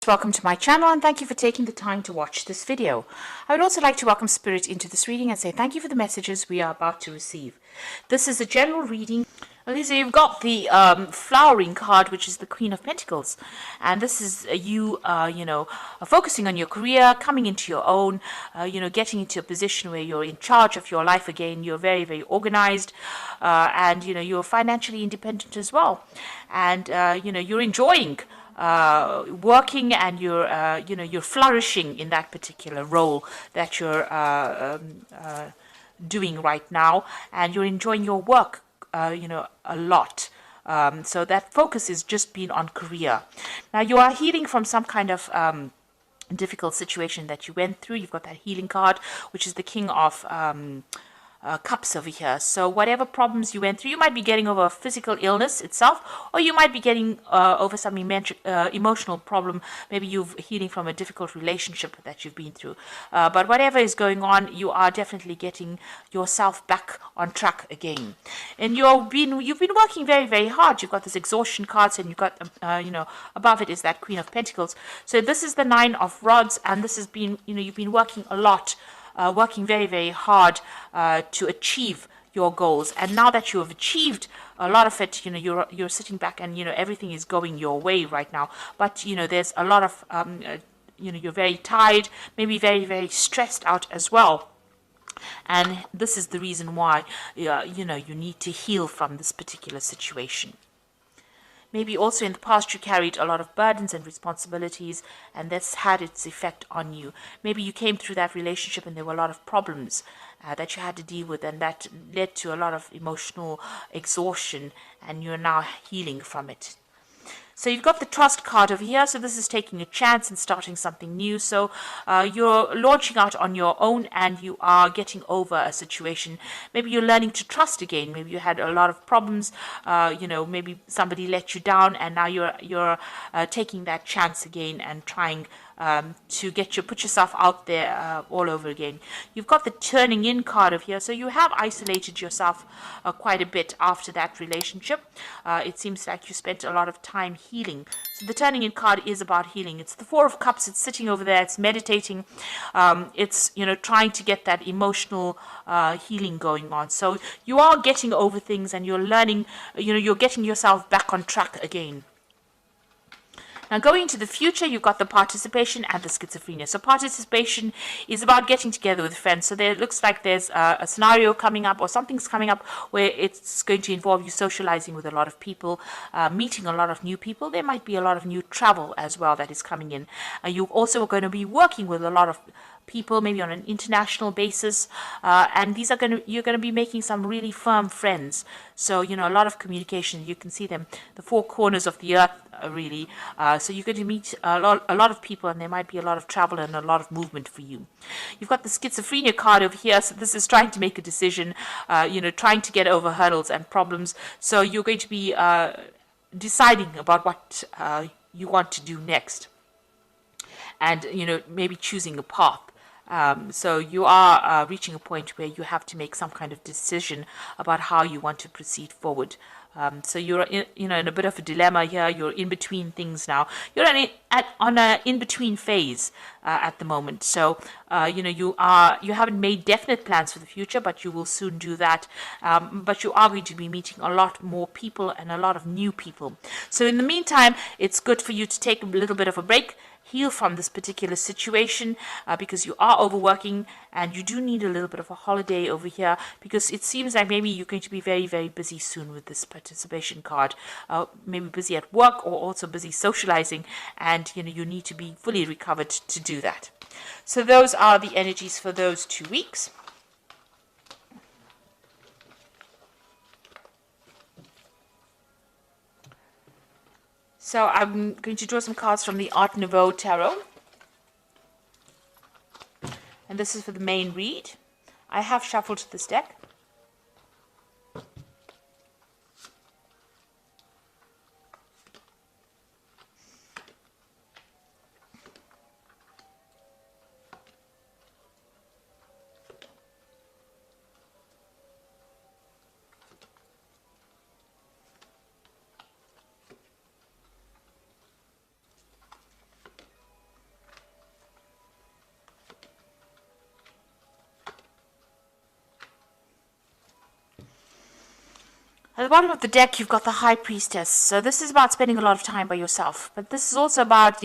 Welcome to my channel and thank you for taking the time to watch this video. I would also like to welcome Spirit into this reading and say thank you for the messages we are about to receive. This is a general reading. Okay, so you've got the flowering card, which is the Queen of Pentacles, and this is you focusing on your career, coming into your own, getting into a position where you're in charge of your life again. You're very, very organized, and you're financially independent as well, and you're enjoying working, and you're flourishing in that particular role that you're doing right now, and you're enjoying your work a lot. So that focus is just being on career. Now you are healing from some kind of difficult situation that you went through. You've got that healing card, which is the King of Cups over here. So whatever problems you went through, you might be getting over a physical illness itself, or you might be getting over some emotional problem. Maybe you're healing from a difficult relationship that you've been through. But whatever is going on, you are definitely getting yourself back on track again. And you've been working very, very hard. You've got this exhaustion cards, and you've got above it is that Queen of Pentacles. So this is the Nine of Rods, and this has been you've been working a lot. Working very, very hard to achieve your goals, and now that you have achieved a lot of it, you're sitting back, and everything is going your way right now. But there's a lot of you're very tired, maybe very, very stressed out as well. And this is the reason why you need to heal from this particular situation. Maybe also in the past you carried a lot of burdens and responsibilities, and that's had its effect on you. Maybe you came through that relationship and there were a lot of problems that you had to deal with, and that led to a lot of emotional exhaustion, and you're now healing from it. So you've got the Trust card over here. So this is taking a chance and starting something new. So you're launching out on your own, and you are getting over a situation. Maybe you're learning to trust again. Maybe you had a lot of problems. Maybe somebody let you down, and now you're taking that chance again and trying to put yourself out there all over again. You've got the Turning In card over here. So you have isolated yourself quite a bit after that relationship. It seems like you spent a lot of time healing. So the Turning In card is about healing. It's the Four of Cups. It's sitting over there. It's meditating. It's trying to get that emotional healing going on. So you are getting over things, and you're learning. You're getting yourself back on track again. Now, going into the future, you've got the Participation and the Schizophrenia. So participation is about getting together with friends. So there looks like there's a scenario coming up, or something's coming up, where it's going to involve you socializing with a lot of people, meeting a lot of new people. There might be a lot of new travel as well that is coming in. You're also going to be working with a lot of people, maybe on an international basis, and you're going to be making some really firm friends. So a lot of communication. You can see them, the four corners of the earth, really. So you're going to meet a lot of people, and there might be a lot of travel and a lot of movement for you. You've got the Schizophrenia card over here. So this is trying to make a decision, trying to get over hurdles and problems. So you're going to be deciding about what you want to do next, and maybe choosing a path. So you are reaching a point where you have to make some kind of decision about how you want to proceed forward. So you're in a bit of a dilemma here. You're in between things now. You're on an in-between phase at the moment. So you haven't made definite plans for the future, but you will soon do that. But you are going to be meeting a lot more people and a lot of new people. So in the meantime, it's good for you to take a little bit of a break, heal from this particular situation, because you are overworking, and you do need a little bit of a holiday over here, because it seems like maybe you're going to be very, very busy soon with this Participation card. Maybe busy at work, or also busy socializing, and you need to be fully recovered to do that. So those are the energies for those 2 weeks. So I'm going to draw some cards from the Art Nouveau Tarot. And this is for the main read. I have shuffled this deck. At the bottom of the deck, you've got the High Priestess. So this is about spending a lot of time by yourself. But this is also about,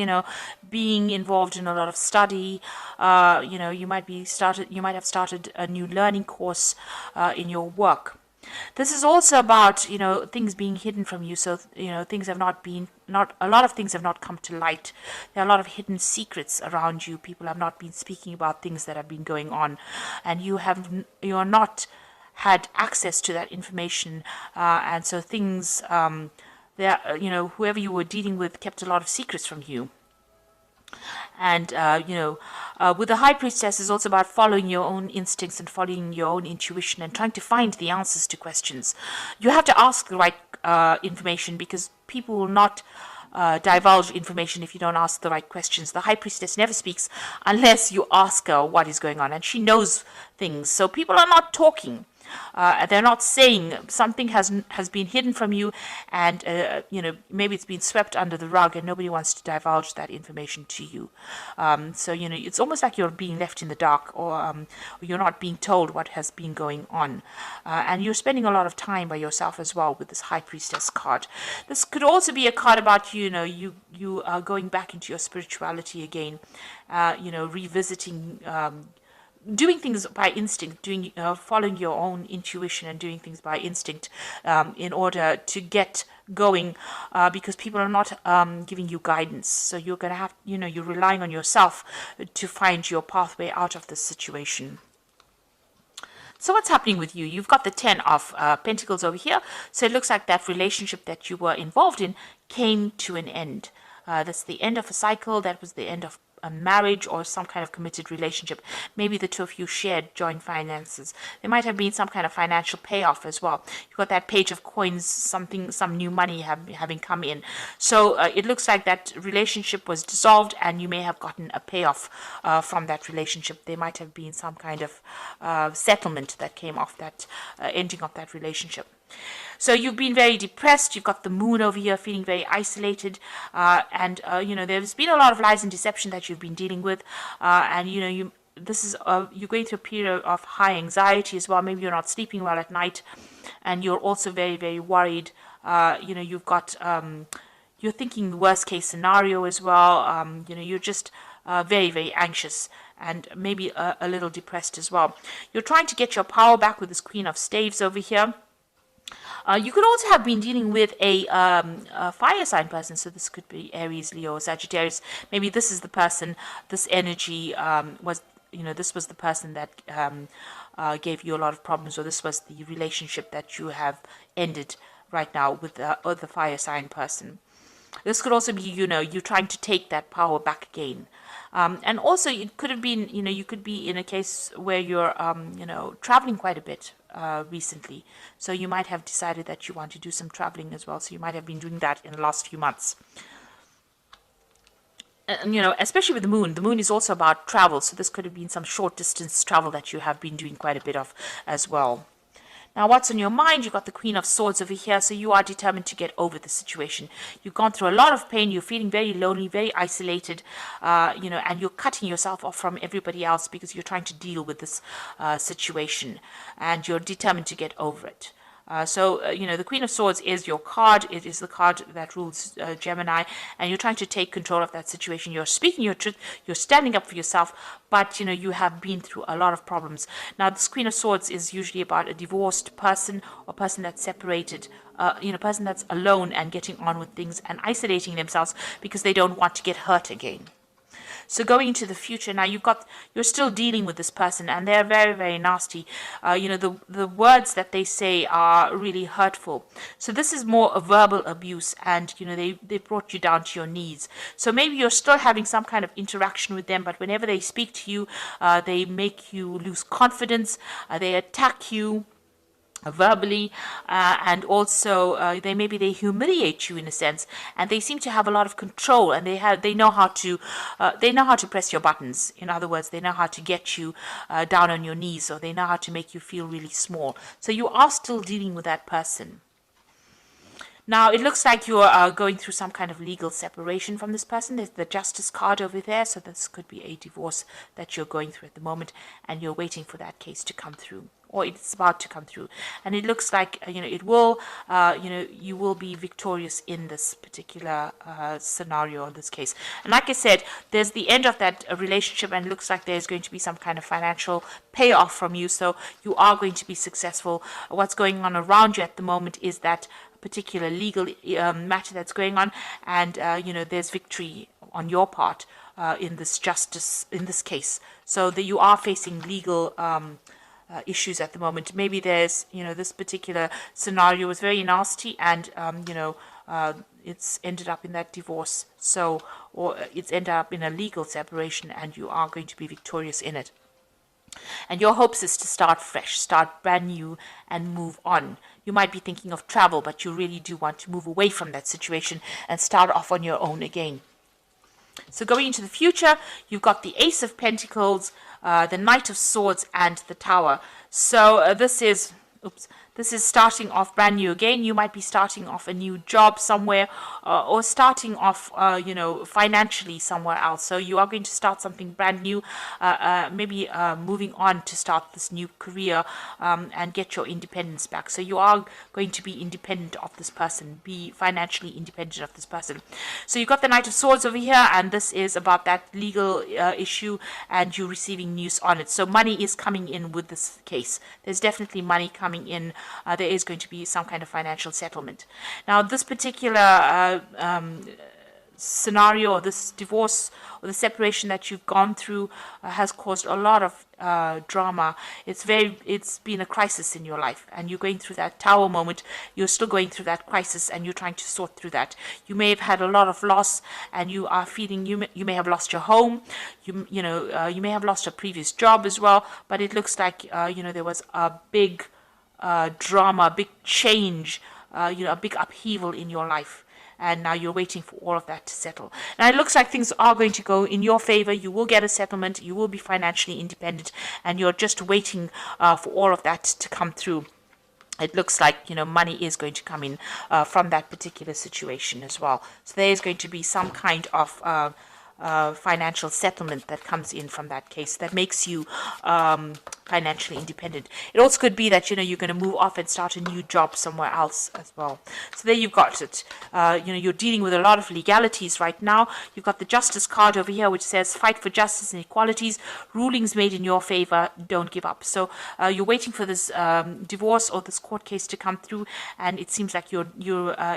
being involved in a lot of study. You might have started a new learning course in your work. This is also about, things being hidden from you. So, things have a lot of things have not come to light. There are a lot of hidden secrets around you. People have not been speaking about things that have been going on. And you're not had access to that information, and so things whoever you were dealing with kept a lot of secrets from you. And with the High Priestess is also about following your own instincts and following your own intuition and trying to find the answers to questions. You have to ask the right information, because people will not divulge information if you don't ask the right questions. The High Priestess never speaks unless you ask her what is going on, and she knows things. So people are not talking. They're not saying something has been hidden from you, and maybe it's been swept under the rug, and nobody wants to divulge that information to you. So it's almost like you're being left in the dark, or you're not being told what has been going on, and you're spending a lot of time by yourself as well with this High Priestess card. This could also be a card about you are going back into your spirituality again, revisiting. Doing things by instinct, following your own intuition and doing things by instinct in order to get going, because people are not giving you guidance. So you're going to have, you're relying on yourself to find your pathway out of this situation. So what's happening with you? You've got the 10 of Pentacles over here. So it looks like that relationship that you were involved in came to an end. That's the end of a cycle. That was the end of a marriage or some kind of committed relationship. Maybe the two of you shared joint finances. There might have been some kind of financial payoff as well. You've got that Page of Coins, some new money having come in. So it looks like that relationship was dissolved, and you may have gotten a payoff from that relationship. There might have been some kind of settlement that came off that ending of that relationship. So you've been very depressed. You've got the Moon over here, feeling very isolated, and there's been a lot of lies and deception that you've been dealing with, and you're going through a period of high anxiety as well. Maybe you're not sleeping well at night, and you're also very, very worried. You've got you're thinking the worst case scenario as well. You're just very, very anxious, and maybe a little depressed as well. You're trying to get your power back with this Queen of Staves over here. You could also have been dealing with a fire sign person. So this could be Aries, Leo, Sagittarius. Maybe this is the person, this energy this was the person that gave you a lot of problems, or this was the relationship that you have ended right now with the fire sign person. This could also be, you trying to take that power back again. And also it could have been, you could be in a case where you're, traveling quite a bit recently. So you might have decided that you want to do some traveling as well. So you might have been doing that in the last few months. And, especially with the Moon is also about travel. So this could have been some short distance travel that you have been doing quite a bit of as well. Now, what's on your mind? You've got the Queen of Swords over here, so you are determined to get over the situation. You've gone through a lot of pain. You're feeling very lonely, very isolated, and you're cutting yourself off from everybody else because you're trying to deal with this situation, and you're determined to get over it. The Queen of Swords is your card. It is the card that rules Gemini, and you're trying to take control of that situation. You're speaking your truth. You're standing up for yourself, but, you have been through a lot of problems. Now, this Queen of Swords is usually about a divorced person or person that's separated, person that's alone and getting on with things and isolating themselves because they don't want to get hurt again. So going into the future now, you're still dealing with this person, and they're very, very nasty. The words that they say are really hurtful. So this is more a verbal abuse, and they brought you down to your knees. So maybe you're still having some kind of interaction with them, but whenever they speak to you, they make you lose confidence. They attack you verbally, and also they humiliate you in a sense, and they seem to have a lot of control, and they know how to press your buttons. In other words, they know how to get you down on your knees, or they know how to make you feel really small. So you are still dealing with that person. Now, it looks like you are going through some kind of legal separation from this person. There's the Justice card over there, so this could be a divorce that you're going through at the moment, and you're waiting for that case to come through, or it's about to come through. And it looks like, it will, you will be victorious in this particular scenario, in this case. And like I said, there's the end of that relationship, and it looks like there's going to be some kind of financial payoff from you, so you are going to be successful. What's going on around you at the moment is that particular legal matter that's going on, and there's victory on your part in this case, so that you are facing legal issues at the moment. Maybe there's this particular scenario was very nasty, and it's ended up in that divorce, or it's ended up in a legal separation, and you are going to be victorious in it. And your hopes is to start fresh, start brand new, and move on. You might be thinking of travel, but you really do want to move away from that situation and start off on your own again. So going into the future, you've got the Ace of Pentacles, the Knight of Swords, and the Tower. So this is starting off brand new again. You might be starting off a new job somewhere, or starting off, financially somewhere else. So you are going to start something brand new, maybe moving on to start this new career, and get your independence back. So you are going to be independent of this person, be financially independent of this person. So you've got the Knight of Swords over here, and this is about that legal issue, and you receiving news on it. So money is coming in with this case. There's definitely money coming in. There is going to be some kind of financial settlement. Now, this particular scenario, or this divorce or the separation that you've gone through, has caused a lot of drama. It's been a crisis in your life, and you're going through that Tower moment. You're still going through that crisis, and you're trying to sort through that. You may have had a lot of loss, and you are feeling you may have lost your home. You may have lost a previous job as well. But it looks like there was a big drama, big change, a big upheaval in your life, and now you're waiting for all of that to settle. Now it looks like things are going to go in your favor. You will get a settlement, you will be financially independent, and you're just waiting for all of that to come through. It looks like money is going to come in from that particular situation as well. So there is going to be some kind of financial settlement that comes in from that case that makes you financially independent. It also could be that you're going to move off and start a new job somewhere else as well. So there you've got it. You're dealing with a lot of legalities right now. You've got the Justice card over here, which says fight for justice and equalities, rulings made in your favor, don't give up. So you're waiting for this divorce or this court case to come through, and it seems like you're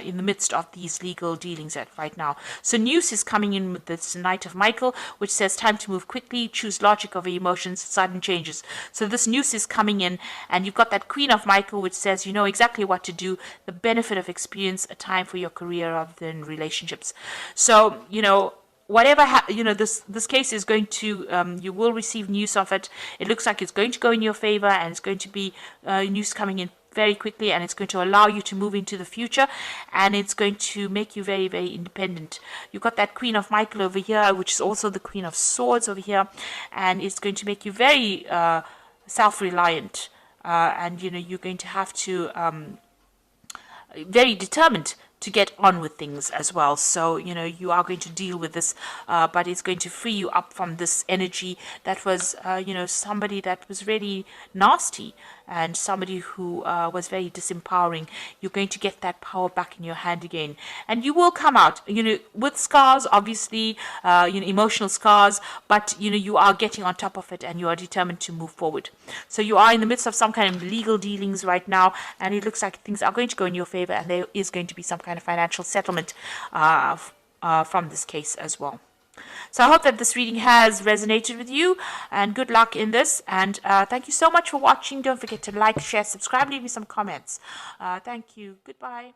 in the midst of these legal dealings right now. So news is coming in with this Knight of Michael, which says time to move quickly, choose logic over emotions, sudden changes. So this news is coming in, and you've got that Queen of Michael, which says you know exactly what to do, the benefit of experience, a time for your career rather than relationships. So whatever this case is going to, you will receive news of it. It looks like it's going to go in your favor, and it's going to be news coming in very quickly, and it's going to allow you to move into the future, and it's going to make you very, very independent. You've got that Queen of Michael over here, which is also the Queen of Swords over here, and it's going to make you very self-reliant, and you're going to have to very determined to get on with things as well. So you are going to deal with this, but it's going to free you up from this energy that was somebody that was really nasty, and somebody who was very disempowering. You're going to get that power back in your hand again, and you will come out with scars, obviously, emotional scars, but you are getting on top of it, and you are determined to move forward. So you are in the midst of some kind of legal dealings right now, and it looks like things are going to go in your favor, and there is going to be some kind of financial settlement from this case as well. So I hope that this reading has resonated with you, and good luck in this, and thank you so much for watching. Don't forget to like, share, subscribe, leave me some comments. Thank you. Goodbye.